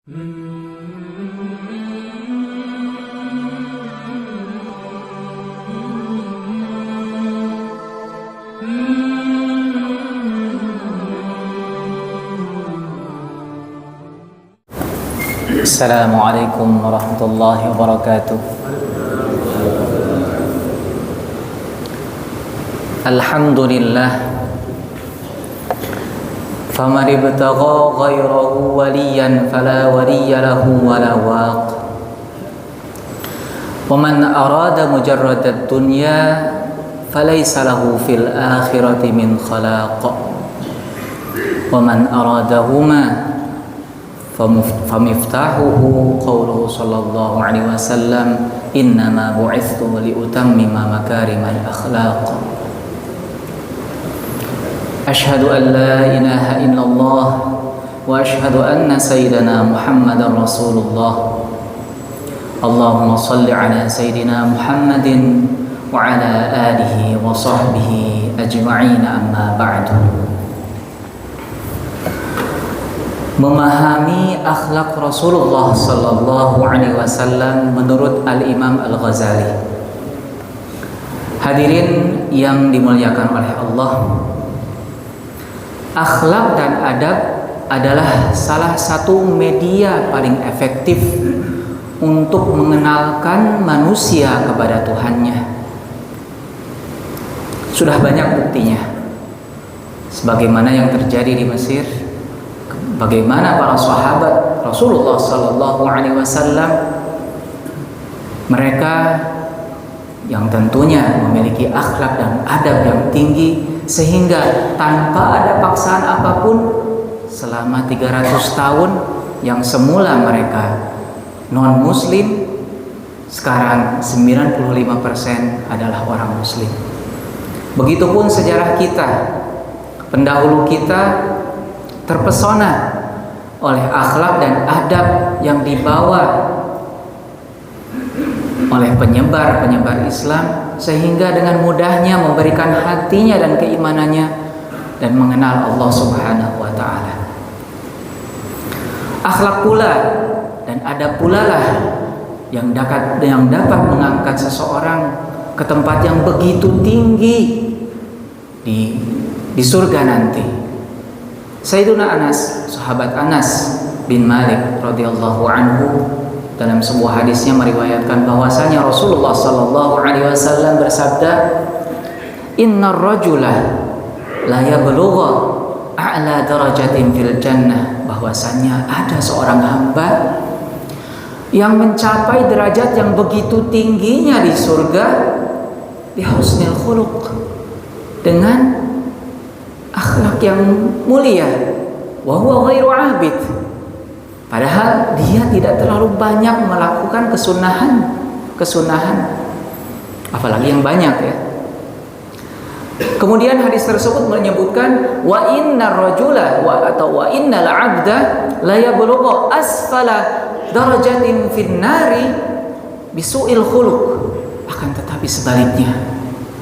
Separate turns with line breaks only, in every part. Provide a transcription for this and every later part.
Assalamualaikum warahmatullahi wabarakatuh. Alhamdulillah. فَمَنِ ابْتَغَى غَيْرَهُ وَلِيًّا فَلَا وَلِيَّ لَهُ وَلَا وَاقٍ وَمَنْ أَرَادَ مُجَرَّدَ الدُّنْيَا فَلَيْسَ لَهُ فِي الْآخِرَةِ مِنْ خَلَاقٍ وَمَنْ أَرَادَهُمَا فَمِفْتَاحُهُ قَوْلُهُ صلى الله عليه وسلم إِنَّمَا بُعِثْتُ لِأُتَمِّمَ مَكَارِمَ الْأَخْلَاقِ أشهد أن لا إله إلا الله وأشهد أن سيدنا محمد رسول الله اللهم صل على سيدنا محمد وعلى آله وصحبه أجمعين أما بعد. Memahami akhlak Rasulullah sallallahu alaihi wasallam menurut Al-Imam Al-Ghazali. Hadirin yang dimuliakan oleh Allah, akhlak dan adab adalah salah satu media paling efektif untuk mengenalkan manusia kepada Tuhannya. Sudah banyak buktinya, sebagaimana yang terjadi di Mesir, bagaimana para sahabat Rasulullah sallallahu alaihi wasallam, mereka yang tentunya memiliki akhlak dan adab yang tinggi, sehingga tanpa ada paksaan apapun selama 300 tahun yang semula mereka non muslim, sekarang 95% adalah orang muslim. Begitupun sejarah kita, pendahulu kita terpesona oleh akhlak dan adab yang dibawa oleh penyebar Islam, sehingga dengan mudahnya memberikan hatinya dan keimanannya dan mengenal Allah Subhanahu wa taala. Akhlak pula dan adab pula lah yang dapat mengangkat seseorang ke tempat yang begitu tinggi di surga nanti. Sayyiduna Anas, sahabat Anas bin Malik radhiyallahu anhu, dalam sebuah hadisnya meriwayatkan bahwasanya Rasulullah sallallahu alaihi wasallam bersabda, "Innar rajula la yablugha a'la darajatin fil jannah," bahwasanya ada seorang hamba yang mencapai derajat yang begitu tingginya di surga bi husnil khuluq, dengan akhlak yang mulia, wa huwa ghairu 'abid, padahal dia tidak terlalu banyak melakukan kesunahan, apalagi yang banyak ya. Kemudian hadis tersebut menyebutkan wa innar rajula wa innal 'abda la yablughu asfala darajatin fin nari bisu'il khuluq. Akan tetapi sebaliknya,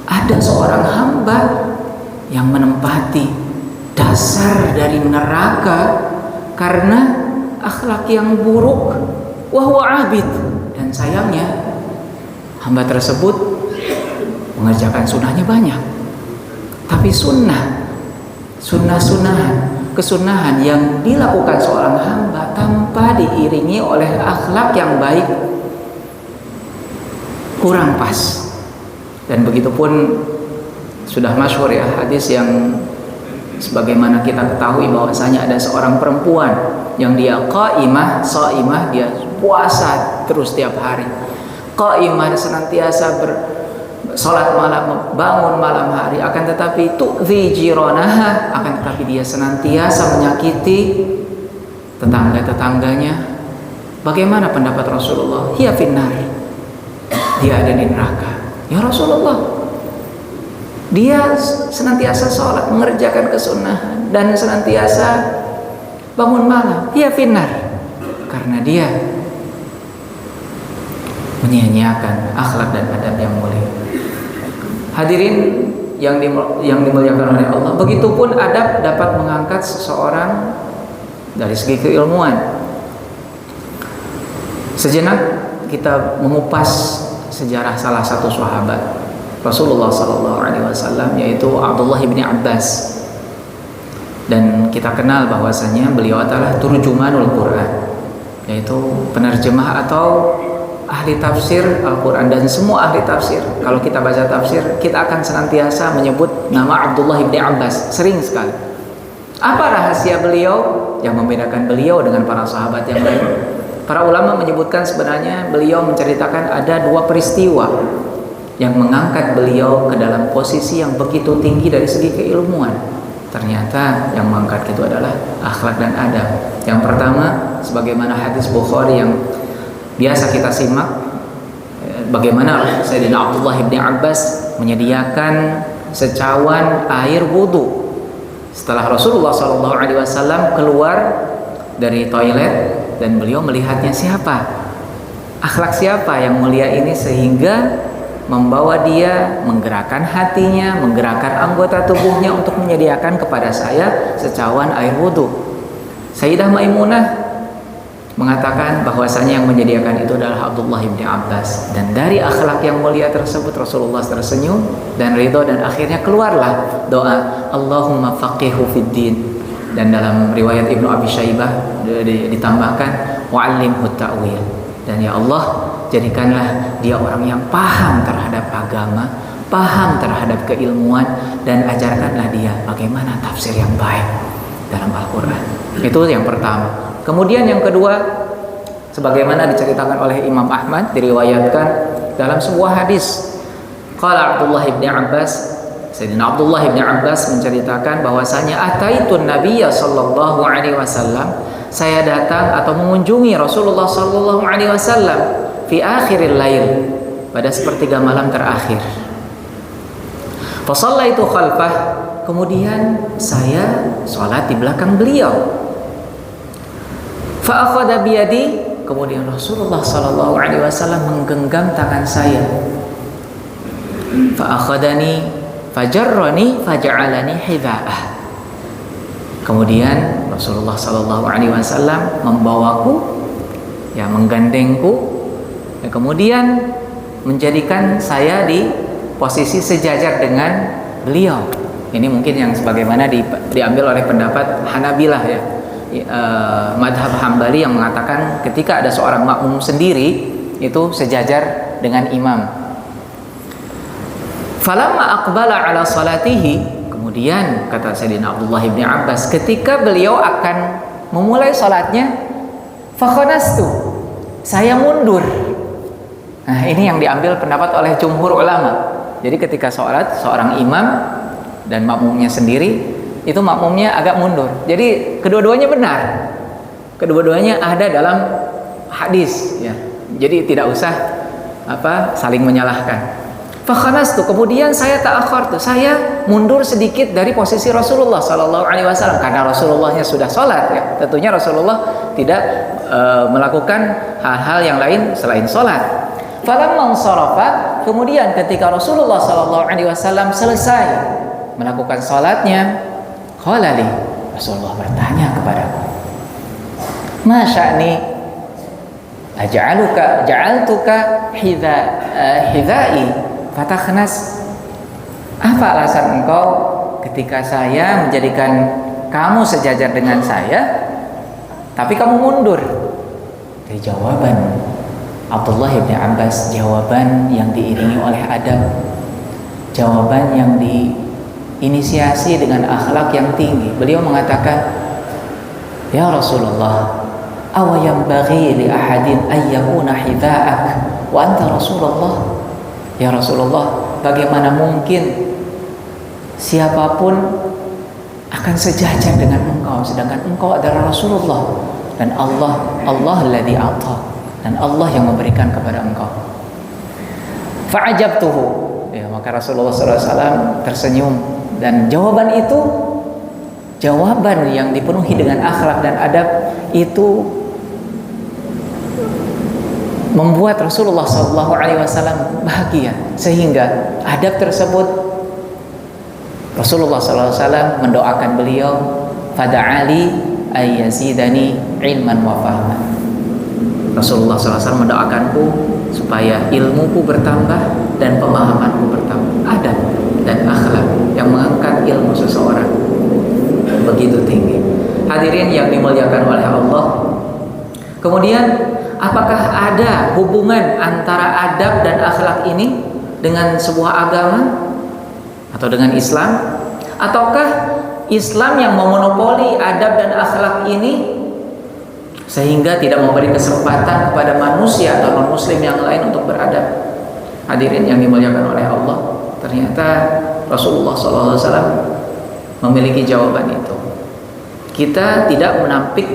ada seorang hamba yang menempati dasar dari neraka karena akhlak yang buruk, wa huwa 'abid, dan sayangnya hamba tersebut mengerjakan sunnahnya banyak, tapi kesunahan yang dilakukan seorang hamba tanpa diiringi oleh akhlak yang baik kurang pas. Dan begitupun sudah masyhur ya hadis yang sebagaimana kita ketahui bahwasanya ada seorang perempuan yang dia qaimah, shaimah, dia puasa terus tiap hari. Qaimah, senantiasa salat malam, bangun malam hari, akan tetapi tu'zi jiranaha, akan tetapi dia senantiasa menyakiti tetangga-tetangganya. Bagaimana pendapat Rasulullah? Hiya finnar, dia ada di neraka. Ya Rasulullah, dia senantiasa sholat, mengerjakan kesunahan, dan senantiasa bangun malam. Hiya finnar, karena dia menyia-nyiakan akhlak dan adab yang mulia. Hadirin yang dimuliakan oleh Allah, begitupun adab dapat mengangkat seseorang dari segi keilmuan. Sejenak kita mengupas sejarah salah satu sahabat Rasulullah SAW, yaitu Abdullah bin Abbas. Dan kita kenal bahwasanya beliau adalah turjumanul Quran, yaitu penerjemah atau ahli tafsir Al-Quran. Dan semua ahli tafsir, kalau kita baca tafsir, kita akan senantiasa menyebut nama Abdullah bin Abbas, sering sekali. Apa rahasia beliau yang membedakan beliau dengan para sahabat yang lain? Para ulama menyebutkan sebenarnya beliau menceritakan ada dua peristiwa yang mengangkat beliau ke dalam posisi yang begitu tinggi dari segi keilmuan. Ternyata yang mengangkat itu adalah akhlak dan adab. Yang pertama, sebagaimana hadis Bukhari yang biasa kita simak, bagaimana Sayyidina Abdullah bin Abbas menyediakan secawan air wudu setelah Rasulullah SAW keluar dari toilet, dan beliau melihatnya siapa, akhlak siapa yang mulia ini, sehingga membawa dia menggerakkan hatinya, menggerakkan anggota tubuhnya untuk menyediakan kepada saya secawan air wudu. Sayyidah Maimunah mengatakan bahwasanya yang menyediakan itu adalah Abdullah bin Abbas. Dan dari akhlak yang mulia tersebut Rasulullah tersenyum dan ridho, dan akhirnya keluarlah doa Allahumma faqihu fid din. Dan dalam riwayat Ibnu Abi Syaibah ditambahkan wa'allimhu ta'wil. Dan ya Allah, jadikanlah dia orang yang paham terhadap agama, paham terhadap keilmuan, dan ajarkanlah dia bagaimana tafsir yang baik dalam Al-Quran. Itu yang pertama. Kemudian yang kedua, sebagaimana diceritakan oleh Imam Ahmad, diriwayatkan dalam sebuah hadis, qala Abdullah bin Abbas, Sayyidina Abdullah bin Abbas menceritakan bahwasanya ataitun Nabiyya sallallahu alaihi wasallam, saya datang atau mengunjungi Rasulullah sallallahu alaihi wasallam fi akhiril lail, pada sepertiga malam terakhir. Fa shallaitu khalfah, kemudian saya salat di belakang beliau. Fa akhadha bi yadi, kemudian Rasulullah sallallahu alaihi wasallam menggenggam tangan saya. Fa akhadani fajarrani faja'alani hidha'ah. Kemudian Rasulullah sallallahu alaihi wasallam membawaku, ya, menggandengku, dan kemudian menjadikan saya di posisi sejajar dengan beliau. Ini mungkin yang sebagaimana diambil oleh pendapat Hanabilah, ya, madhab Hambali, yang mengatakan ketika ada seorang makmum sendiri itu sejajar dengan imam. Falamma aqbala ala salatihi, kemudian kata Sayyidina Abdullah bin Abbas, ketika beliau akan memulai salatnya, fakhanastu, saya mundur. Nah, ini yang diambil pendapat oleh jumhur ulama. Jadi ketika salat seorang imam dan makmumnya sendiri, itu makmumnya agak mundur. Jadi kedua-duanya benar. Kedua-duanya ada dalam hadis, ya. Jadi tidak usah saling menyalahkan. Fakhanastu, kemudian saya ta'akhartu, saya mundur sedikit dari posisi Rasulullah sallallahu alaihi wasallam, karena Rasulullahnya sudah salat, ya. Tentunya Rasulullah tidak melakukan hal-hal yang lain selain salat. Falamma sarafa, kemudian ketika Rasulullah sallallahu alaihi wasallam selesai melakukan salatnya, qala li, Rasulullah bertanya kepadaku, ma sya'ni ja'altuka hidha'i fatakhnas, apa alasan engkau ketika saya menjadikan kamu sejajar dengan saya tapi kamu mundur? Dari jawaban Abdullah bin Abbas, jawaban yang diiringi oleh adab, jawaban yang diinisiasi dengan akhlak yang tinggi. Beliau mengatakan, ya Rasulullah, aw yanbaghi li ahadin ay yakuna hidha'ak wa anta Rasulullah. Ya Rasulullah, bagaimana mungkin siapapun akan sejajar dengan engkau, sedangkan engkau adalah Rasulullah, dan Allah alladzi a'ta, dan Allah yang memberikan kepada engkau. Fa'ajabtuhu, ya, maka Rasulullah SAW tersenyum, dan jawaban itu, jawaban yang dipenuhi dengan akhlak dan adab itu membuat Rasulullah SAW bahagia, sehingga adab tersebut Rasulullah SAW mendoakan beliau, fada'ali ayyazidani ilman wa fahman. Rasulullah SAW mendoakanku supaya ilmuku bertambah dan pemahamanku bertambah. Adab dan akhlak yang mengangkat ilmu seseorang begitu tinggi. Hadirin yang dimuliakan oleh Allah. Kemudian, apakah ada hubungan antara adab dan akhlak ini dengan sebuah agama atau dengan Islam? Ataukah Islam yang memonopoli adab dan akhlak ini sehingga tidak memberi kesempatan kepada manusia atau non-muslim yang lain untuk beradab? Hadirin yang dimuliakan oleh Allah, ternyata Rasulullah SAW memiliki jawaban itu. Kita tidak menampik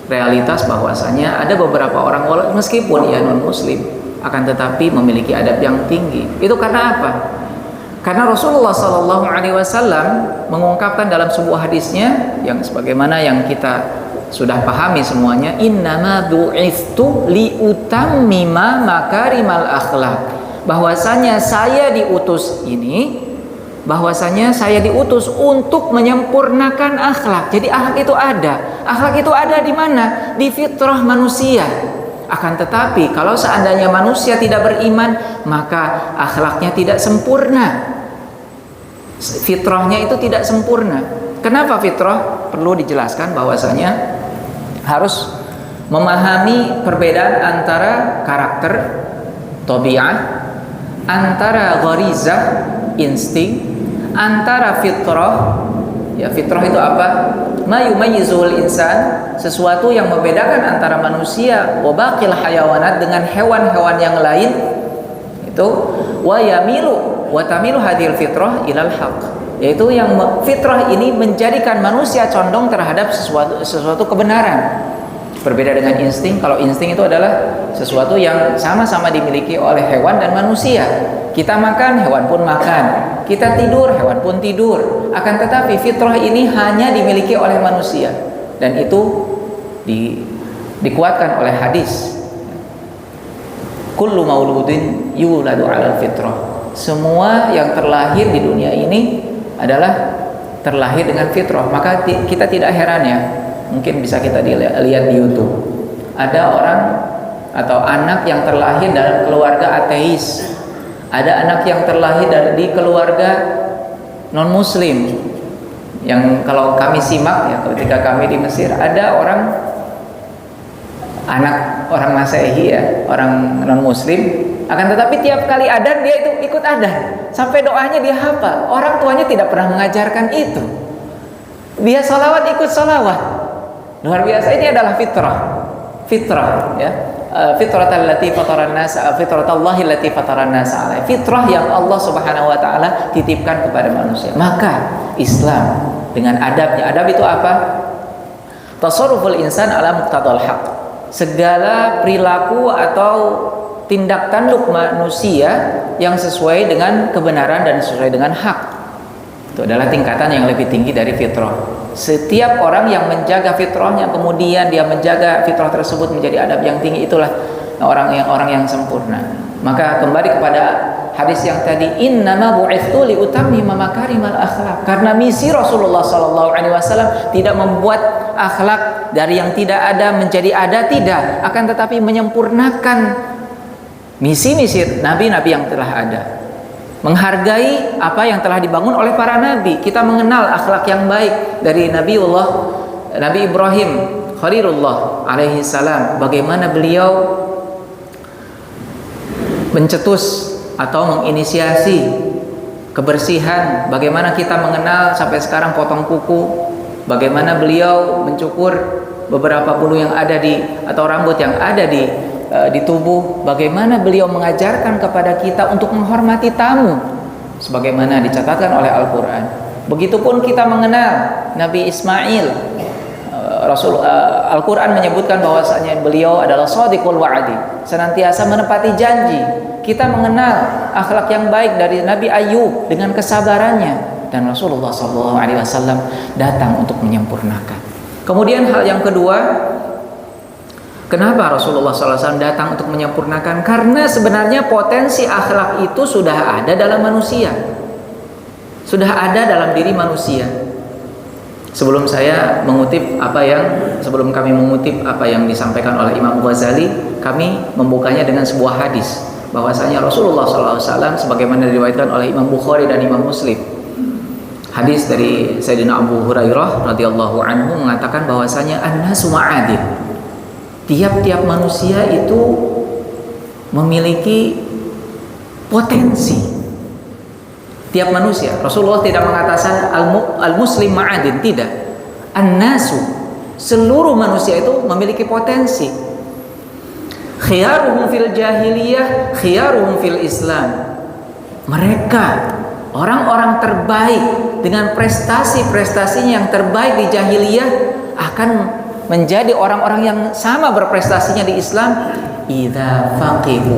realitas bahwasanya ada beberapa orang meskipun ia non-muslim akan tetapi memiliki adab yang tinggi. Itu karena apa? Karena Rasulullah SAW mengungkapkan dalam sebuah hadisnya yang sebagaimana yang kita sudah pahami semuanya, innama bu'ithtu liutammima makarimal akhlak, bahwasanya saya diutus untuk menyempurnakan akhlak. Jadi akhlak itu ada di mana? Di fitrah manusia. Akan tetapi kalau seandainya manusia tidak beriman, maka akhlaknya tidak sempurna. Fitrahnya itu tidak sempurna. Kenapa fitrah? Perlu dijelaskan bahwasanya harus memahami perbedaan antara karakter, tabiat, antara gharizah, insting, antara fitrah. Ya, fitrah itu apa? Ma yumayyizul insan, sesuatu yang membedakan antara manusia wa baqil hayawanat dengan hewan-hewan yang lain. Itu wa yamilu wa tamilu hadhil fitrah ilal haqq, yaitu yang fitrah ini menjadikan manusia condong terhadap sesuatu kebenaran. Berbeda dengan insting. Kalau insting itu adalah sesuatu yang sama-sama dimiliki oleh hewan dan manusia. Kita makan, hewan pun makan. Kita tidur, hewan pun tidur. Akan tetapi fitrah ini hanya dimiliki oleh manusia, dan itu dikuatkan oleh hadis. Kullu mauludin yuladu 'alal fitrah. Semua yang terlahir di dunia ini adalah terlahir dengan fitrah. Maka kita tidak heran ya, mungkin bisa kita lihat di YouTube, ada orang atau anak yang terlahir dalam keluarga ateis, ada anak yang terlahir di keluarga non muslim. Yang kalau kami simak ya, ketika kami di Mesir, ada anak orang Masehi ya, orang non muslim, akan tetapi tiap kali adzan dia itu ikut adzan, sampai doanya dia hafal. Orang tuanya tidak pernah mengajarkan itu. Dia salawat ikut salawat. Luar biasa. Ini adalah fitrah ya. Fitratallahi fataran nas, fitratallahi allati fataran nas alaiha. Fitrah yang Allah Subhanahu wa taala titipkan kepada manusia. Maka Islam dengan adabnya. Adab itu apa? Tasarruful insan ala muqtadal haq. Segala perilaku atau tindak tanduk manusia yang sesuai dengan kebenaran dan sesuai dengan hak. Itu adalah tingkatan yang lebih tinggi dari fitrah. Setiap orang yang menjaga fitrahnya, kemudian dia menjaga fitrah tersebut menjadi adab yang tinggi, itulah orang yang sempurna. Maka kembali kepada hadis yang tadi, innama bu'ithtu liutammima makarimal akhlak. Karena misi Rasulullah SAW tidak membuat akhlak dari yang tidak ada menjadi ada, tidak, akan tetapi menyempurnakan misi-misi nabi-nabi yang telah ada, menghargai apa yang telah dibangun oleh para nabi. Kita mengenal akhlak yang baik dari Nabi Ibrahim Khalilullah alaihi salam, bagaimana beliau mencetus atau menginisiasi kebersihan, bagaimana kita mengenal sampai sekarang potong kuku, bagaimana beliau mencukur beberapa bulu yang ada atau rambut yang ada di tubuh, bagaimana beliau mengajarkan kepada kita untuk menghormati tamu sebagaimana dicatatkan oleh Al-Quran. Begitupun kita mengenal Nabi Ismail. Al-Quran menyebutkan bahwasanya beliau adalah shadiqul wa'di, senantiasa menepati janji. Kita mengenal akhlak yang baik dari Nabi Ayub dengan kesabarannya, dan Rasulullah SAW datang untuk menyempurnakan. Kemudian hal yang kedua, kenapa Rasulullah SAW datang untuk menyempurnakan? Karena sebenarnya potensi akhlak itu sudah ada dalam manusia, sudah ada dalam diri manusia. Sebelum saya mengutip apa yang sebelum kami mengutip apa yang disampaikan oleh Imam Ghazali, kami membukanya dengan sebuah hadis bahwasanya Rasulullah SAW sebagaimana diriwayatkan oleh Imam Bukhari dan Imam Muslim. Hadis dari Sayyidina Abu Hurairah radhiyallahu anhu mengatakan bahwasanya an-nasu ma'adin. Tiap-tiap manusia itu memiliki potensi. Tiap manusia. Rasulullah tidak mengatakan al-muslim ma'adin, tidak. An-nasu, seluruh manusia itu memiliki potensi. Khiyaruhum fil jahiliyah, khiyaruhum fil Islam. Mereka orang-orang terbaik dengan prestasi-prestasinya yang terbaik di jahiliyah akan menjadi orang-orang yang sama berprestasinya di Islam idza faqihu.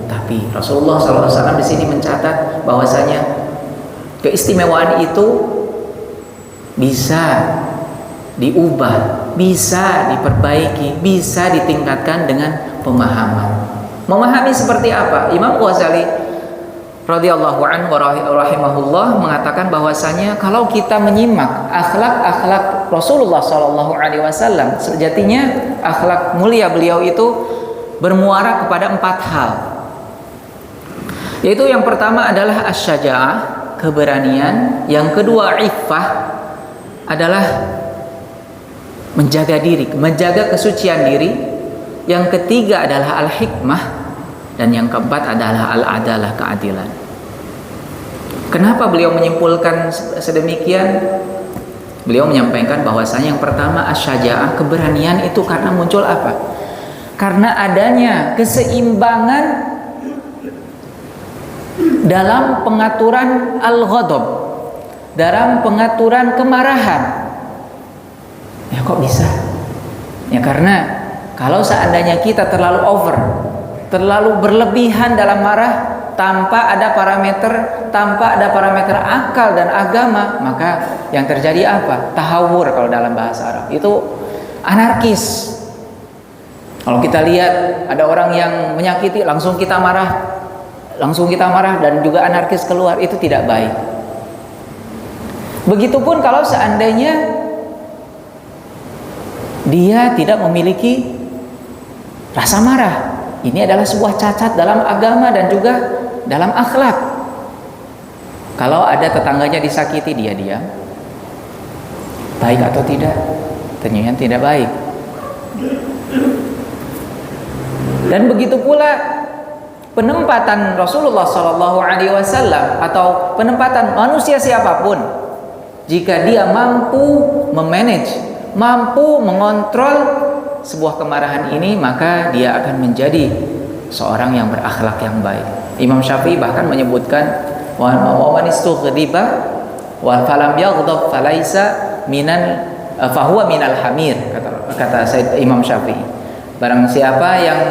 Tapi Rasulullah SAW di sini mencatat bahwasanya keistimewaan itu bisa diubah, bisa diperbaiki, bisa ditingkatkan dengan pemahaman. Memahami seperti apa? Imam Ghazali radhiyallahu anhu rahimahullah mengatakan bahwasanya kalau kita menyimak akhlak-akhlak Rasulullah sallallahu alaihi wasallam, sejatinya akhlak mulia beliau itu bermuara kepada 4 hal. Yaitu yang pertama adalah asy-syaja'ah, keberanian. Yang kedua iffah, adalah menjaga diri, menjaga kesucian diri. Yang ketiga adalah al-hikmah, dan yang keempat adalah al-adalah, keadilan. Kenapa beliau menyimpulkan sedemikian? Beliau menyampaikan bahwasanya yang pertama asy-syaja'ah, keberanian itu karena muncul apa? Karena adanya keseimbangan dalam pengaturan al-ghadab, dalam pengaturan kemarahan. Ya kok bisa? Ya karena kalau seandainya kita terlalu over, terlalu berlebihan dalam marah tanpa ada parameter akal dan agama, maka yang terjadi apa? Tahawur kalau dalam bahasa Arab. Itu anarkis. Kalau kita lihat ada orang yang menyakiti, langsung kita marah dan juga anarkis keluar, itu tidak baik. Begitupun kalau seandainya dia tidak memiliki rasa marah, ini adalah sebuah cacat dalam agama dan juga dalam akhlak. Kalau ada tetangganya disakiti, dia diam, baik atau tidak? Tentunya tidak baik. Dan begitu pula penempatan Rasulullah SAW atau penempatan manusia siapapun, jika dia mampu memanage, mampu mengontrol sebuah kemarahan ini, maka dia akan menjadi seorang yang berakhlak yang baik. Imam Syafi'i bahkan menyebutkan wa man istughdiba wa falam yaghdab falaisa minan fahuwa minal hamir, kata Said Imam Syafi'i. Barang siapa yang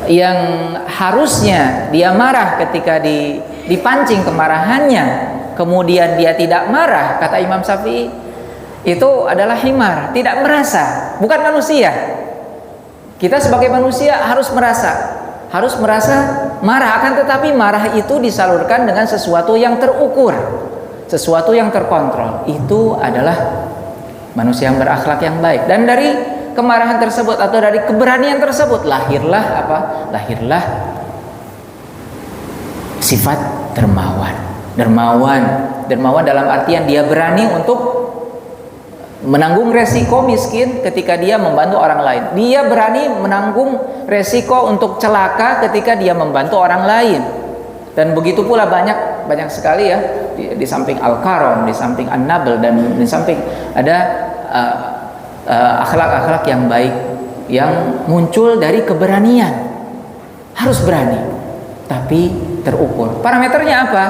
yang harusnya dia marah ketika dipancing kemarahannya, kemudian dia tidak marah, kata Imam Syafi'i, itu adalah himar, tidak merasa, bukan manusia. Kita sebagai manusia harus merasa marah, akan tetapi marah itu disalurkan dengan sesuatu yang terukur, sesuatu yang terkontrol. Itu adalah manusia yang berakhlak yang baik. Dan dari kemarahan tersebut atau dari keberanian tersebut lahirlah sifat dermawan dalam artian dia berani untuk menanggung resiko miskin ketika dia membantu orang lain. Dia berani menanggung resiko untuk celaka ketika dia membantu orang lain. Dan begitu pula banyak sekali ya, di samping al-karam, di samping an-nabl, dan di samping ada akhlak-akhlak yang baik yang muncul dari keberanian. Harus berani, tapi terukur. Parameternya apa?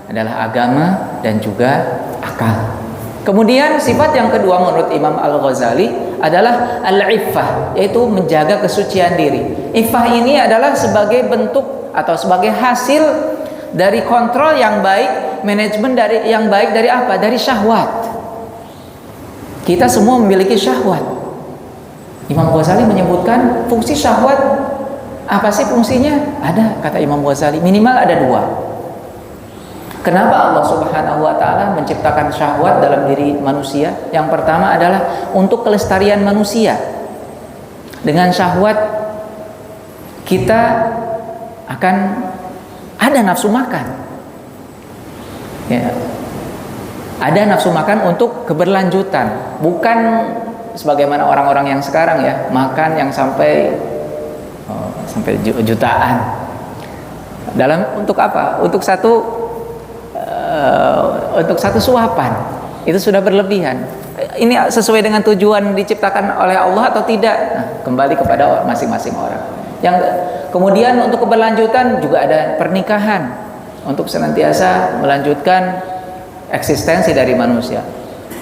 Adalah agama dan juga akal. Kemudian sifat yang kedua menurut Imam Al-Ghazali adalah al-iffah, yaitu menjaga kesucian diri. Iffah ini adalah sebagai bentuk atau sebagai hasil dari kontrol yang baik, manajemen yang baik dari apa? Dari syahwat. Kita semua memiliki syahwat. Imam Ghazali menyebutkan fungsi syahwat. Apa sih fungsinya? Ada, kata Imam Ghazali, minimal ada 2. Kenapa Allah Subhanahu wa taala menciptakan syahwat dalam diri manusia? Yang pertama adalah untuk kelestarian manusia. Dengan syahwat kita akan ada nafsu makan. Ya. Ada nafsu makan untuk keberlanjutan, bukan sebagaimana orang-orang yang sekarang ya, makan yang sampai jutaan. Untuk apa? Untuk satu suapan. Itu sudah berlebihan. Ini sesuai dengan tujuan diciptakan oleh Allah atau tidak? Nah, kembali kepada masing-masing orang. Yang kemudian untuk keberlanjutan juga ada pernikahan untuk senantiasa melanjutkan eksistensi dari manusia.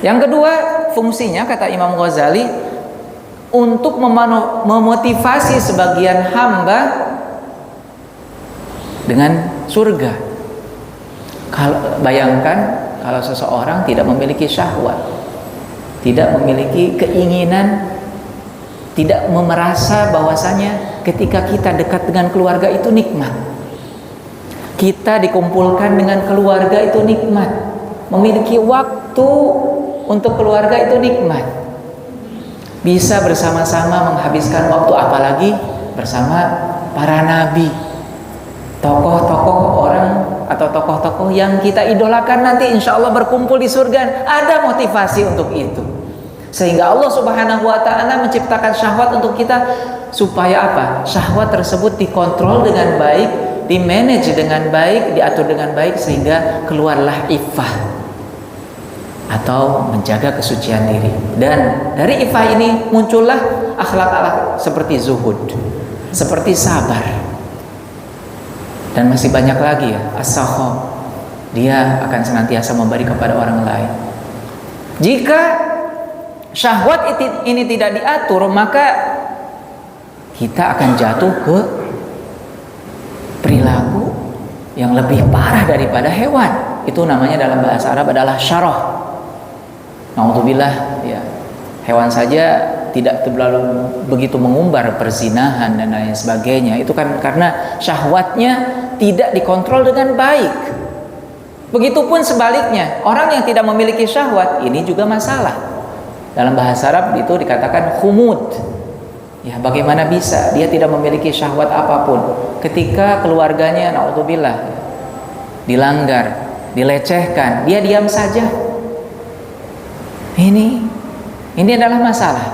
Yang kedua, fungsinya kata Imam Ghazali untuk memotivasi sebagian hamba dengan surga. Bayangkan kalau seseorang tidak memiliki syahwat, tidak memiliki keinginan, tidak merasa bahwasanya ketika kita dekat dengan keluarga itu nikmat. Kita dikumpulkan dengan keluarga itu nikmat. Memiliki waktu untuk keluarga itu nikmat. Bisa bersama-sama menghabiskan waktu, apalagi bersama para nabi, tokoh-tokoh orang atau tokoh-tokoh yang kita idolakan nanti insya Allah berkumpul di surga. Ada motivasi untuk itu, sehingga Allah Subhanahu wa ta'ala menciptakan syahwat untuk kita supaya apa? Syahwat tersebut dikontrol dengan baik, dimanage dengan baik, diatur dengan baik, sehingga keluarlah iffah atau menjaga kesucian diri. Dan dari iffah ini muncullah akhlak-akhlak seperti zuhud, seperti sabar, dan masih banyak lagi ya, as-sakha. Dia akan senantiasa memberi kepada orang lain. Jika syahwat ini tidak diatur, maka kita akan jatuh ke perilaku yang lebih parah daripada hewan. Itu namanya dalam bahasa Arab adalah syarah. Na'udzubillah ya. Hewan saja tidak terlalu begitu mengumbar perzinahan dan lain sebagainya. Itu kan karena syahwatnya tidak dikontrol dengan baik. Begitupun sebaliknya, orang yang tidak memiliki syahwat ini juga masalah. Dalam bahasa Arab itu dikatakan khumud. Ya, bagaimana bisa dia tidak memiliki syahwat apapun ketika keluarganya na'udzubillah dilanggar, dilecehkan, dia diam saja. Ini adalah masalah.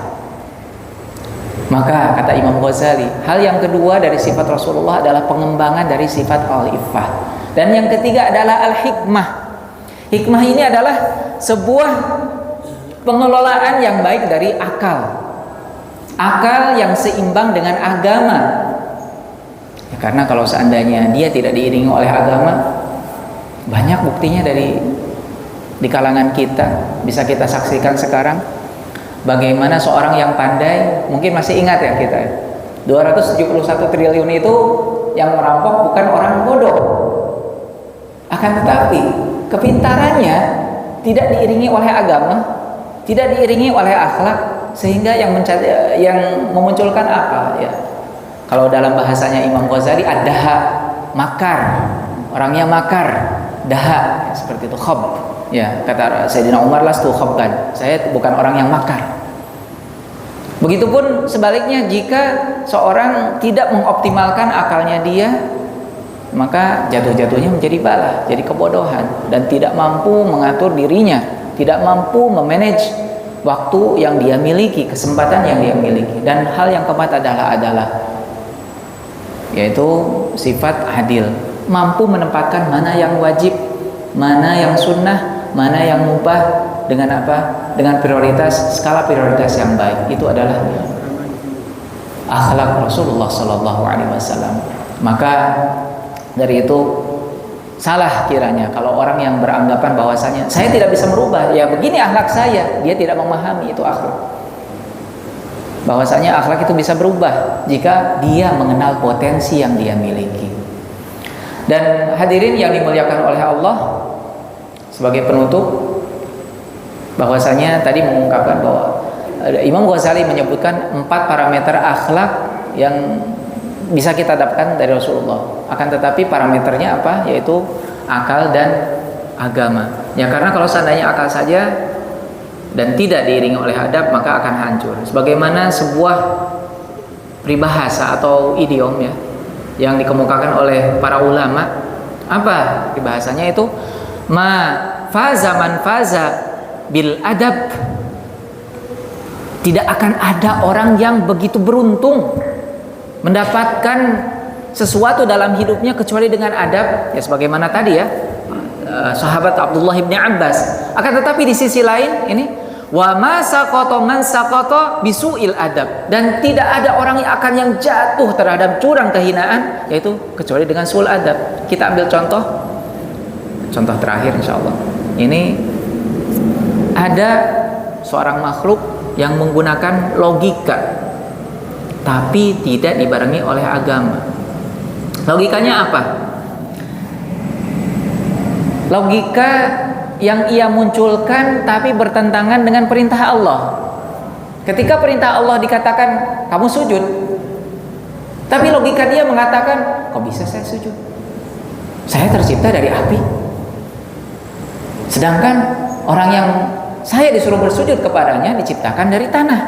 Maka kata Imam Ghazali, hal yang kedua dari sifat Rasulullah adalah pengembangan dari sifat al-iffah. Dan yang ketiga adalah al-hikmah. Hikmah ini adalah sebuah pengelolaan yang baik dari akal. Akal yang seimbang dengan agama. Ya, karena kalau seandainya dia tidak diiringi oleh agama, banyak buktinya di kalangan kita, bisa kita saksikan sekarang bagaimana seorang yang pandai, mungkin masih ingat ya kita 271 triliun itu yang merampok bukan orang bodoh, akan tetapi kepintarannya tidak diiringi oleh agama, tidak diiringi oleh akhlak, sehingga yang memunculkan apa ya, kalau dalam bahasanya Imam Ghazali ad-daha, makar, orangnya makar, daha seperti itu, khab. Ya, kata Sayyidina Umar, lastu khabban, saya bukan orang yang makar. Begitupun sebaliknya, jika seorang tidak mengoptimalkan akalnya dia, maka jatuh-jatuhnya menjadi bala, jadi kebodohan, dan tidak mampu mengatur dirinya, tidak mampu memanage waktu yang dia miliki, kesempatan yang dia miliki. Dan hal yang keempat adalah yaitu sifat adil, mampu menempatkan mana yang wajib, mana yang sunnah, mana yang mubah, dengan apa? Dengan prioritas, skala prioritas yang baik. Itu adalah akhlak Rasulullah SAW. Maka dari itu salah kiranya kalau orang yang beranggapan bahwasanya saya tidak bisa merubah, ya begini akhlak saya, dia tidak memahami itu akhlak. Bahwasanya akhlak itu bisa berubah jika dia mengenal potensi yang dia miliki. Dan hadirin yang dimuliakan oleh Allah, sebagai penutup, bahwasanya tadi mengungkapkan bahwa Imam Ghazali menyebutkan 4 parameter akhlak yang bisa kita dapatkan dari Rasulullah. Akan tetapi parameternya apa? Yaitu akal dan agama. Ya karena kalau seandainya akal saja dan tidak diiringi oleh adab, maka akan hancur. Sebagaimana sebuah peribahasa atau idiom ya yang dikemukakan oleh para ulama, apa peribahasanya itu? Ma faza man faza bil adab. Tidak akan ada orang yang begitu beruntung mendapatkan sesuatu dalam hidupnya kecuali dengan adab. Ya sebagaimana tadi ya, sahabat Abdullah bin Abbas. Akan tetapi di sisi lain ini, wa ma saqata man saqata bisuil adab, dan tidak ada orang yang jatuh terhadap curang kehinaan yaitu kecuali dengan suul adab. Kita ambil contoh terakhir insyaallah. Ini ada seorang makhluk yang menggunakan logika tapi tidak dibarengi oleh agama. Logikanya apa? Logika yang ia munculkan tapi bertentangan dengan perintah Allah. Ketika perintah Allah dikatakan kamu sujud, tapi logika dia mengatakan kok bisa saya sujud? Saya tercipta dari api. Sedangkan orang yang saya disuruh bersujud kepadanya diciptakan dari tanah.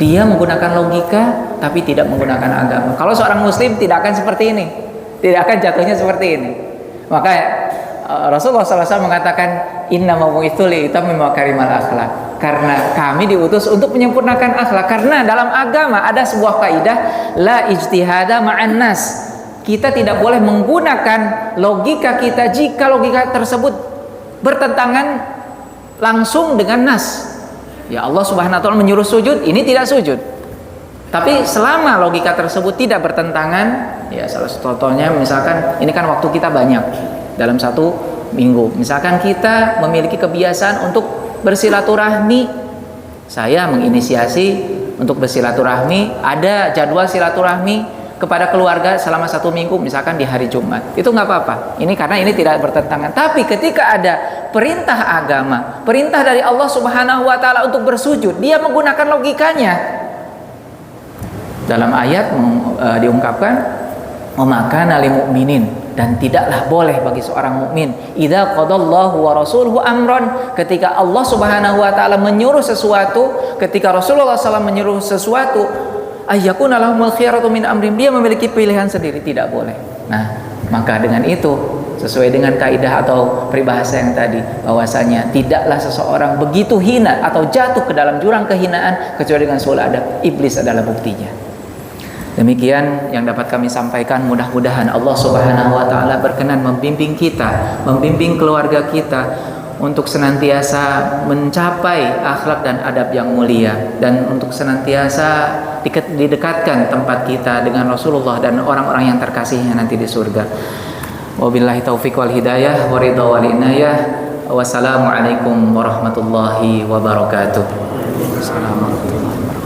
Dia menggunakan logika tapi tidak menggunakan agama. Kalau seorang muslim tidak akan seperti ini, tidak akan jatuhnya seperti ini. Maka Rasulullah SAW mengatakan inna mau'itsu li utammima makarimal akhlak, karena kami diutus untuk menyempurnakan akhlak. Karena dalam agama ada sebuah kaidah la ijtihada ma'an nas. Kita tidak boleh menggunakan logika kita jika logika tersebut bertentangan langsung dengan nas. Ya Allah Subhanahu wa taala menyuruh sujud, ini tidak sujud. Tapi selama logika tersebut tidak bertentangan, ya salah satu contohnya misalkan ini kan waktu kita banyak dalam satu minggu. Misalkan kita memiliki kebiasaan untuk bersilaturahmi. Saya menginisiasi untuk bersilaturahmi, ada jadwal silaturahmi kepada keluarga selama 1 minggu, misalkan di hari Jumat. Itu nggak apa-apa. Ini karena ini tidak bertentangan. Tapi ketika ada perintah agama, perintah dari Allah Subhanahu wa taala untuk bersujud, dia menggunakan logikanya. Dalam ayat diungkapkan, "Wa ma kana lil mu'minin," dan tidaklah boleh bagi seorang mukmin idza qadallahu wa rasuluhu amran, ketika Allah Subhanahu wa taala menyuruh sesuatu, ketika Rasulullah SAW menyuruh sesuatu, ayyakuna lahumul khiyaratu min amrim, dia memiliki pilihan sendiri, tidak boleh. Nah, maka dengan itu sesuai dengan kaidah atau peribahasa yang tadi, bahwasanya tidaklah seseorang begitu hina atau jatuh ke dalam jurang kehinaan kecuali dengan suul adab. Iblis adalah buktinya. Demikian yang dapat kami sampaikan. Mudah-mudahan Allah Subhanahu wa taala berkenan membimbing kita, membimbing keluarga kita untuk senantiasa mencapai akhlak dan adab yang mulia, dan untuk senantiasa didekatkan tempat kita dengan Rasulullah dan orang-orang yang terkasihnya nanti di surga. Wabillahi taufiq wal hidayah wa ridha wal inayah. Wassalamualaikum warahmatullahi wabarakatuh. Assalamualaikum warahmatullahi wabarakatuh.